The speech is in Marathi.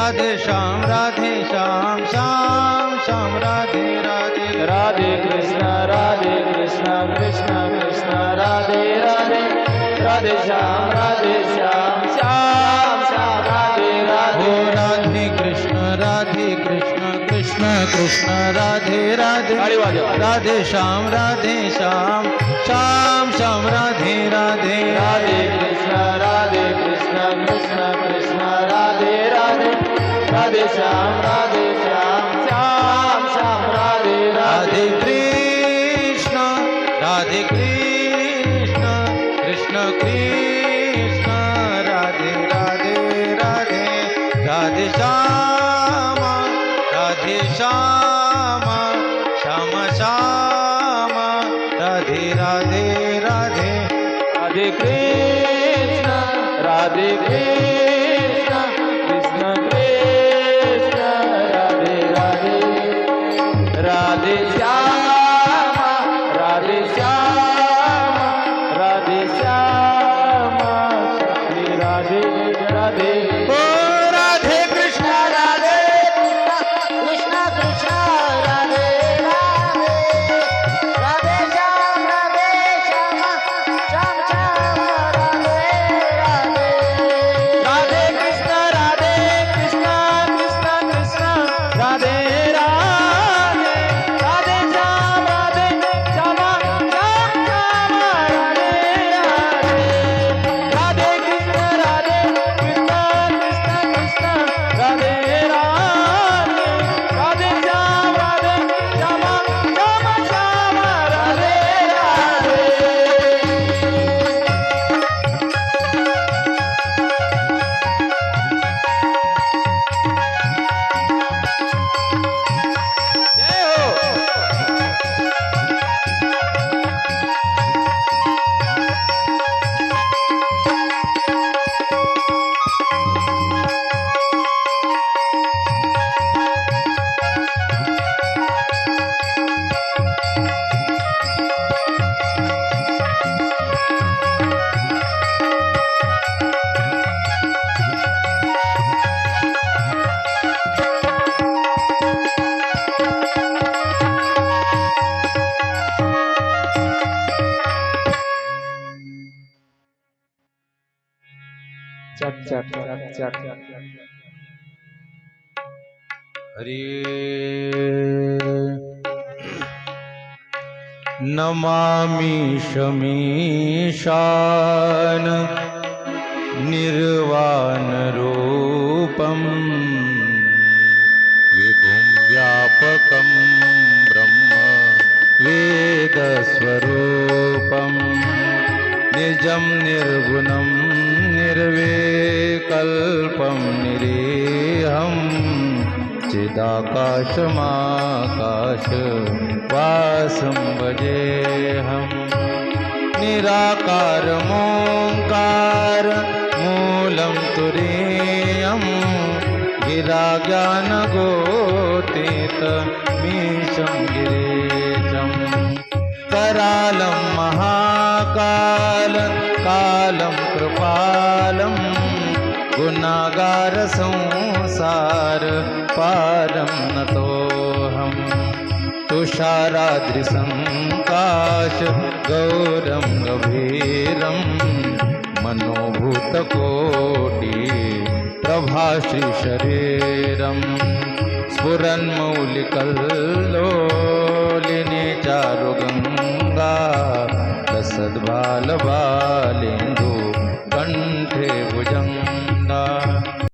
राधे श्याम श्याम श्याम राधे राधे राधे कृष्ण कृष्ण कृष्ण राधे राधे राधे श्याम श्याम श्याम राधे राधे हो राधे कृष्ण कृष्ण कृष्ण राधे राधे राधे श्याम श्याम श्याम राधे राधे राधे कृष्ण कृष्ण कृष्ण राधे राधे राधे श्याम श्याम श्याम राधे राधे कृष्ण कृष्ण कृष्ण राधे राधे राधे राधे श्याम श्याम श्याम राधे राधे राधे राधे कृष्ण कृष्ण कृष्ण राधे राधे राधे श्याम राधे श्याम श्री राधे राधे ओ राधे कृष्ण कृष्ण कृष्ण राधे राधे राधे श्याम श्याम श्याम राधे राधे राधे कृष्ण कृष्ण कृष्ण राधे राधे राधे श्याम श्याम राधे राधे राधे कृष्ण कृष्ण कृष्ण राधे राधे राधे श्याम श्याम राधे राधे जय हो चट हरे नमामि शमीशान निर्वाणरूपं विभुं व्यापकं ब्रह्म वेदस्वरूपं निजं निर्गुणं निर्विकल्पं निरीहं चिदाकाशमाकाशवासं भजेऽहं निराकारमोङ्कार मूलं तुरीयं गिराज्ञानगोतीतमीशं गिरीशं करालं महाकाल कालं कृपालं गुणागार संसार पारं नतोऽहं तुषाराद्रिसङ्काश गौरं गभीरं मनोभूतकोटि प्रभाश्रीशरीरं स्फुरन्मौलिकल्लोलिनी चारुगङ्गा लसद्बालबालिनी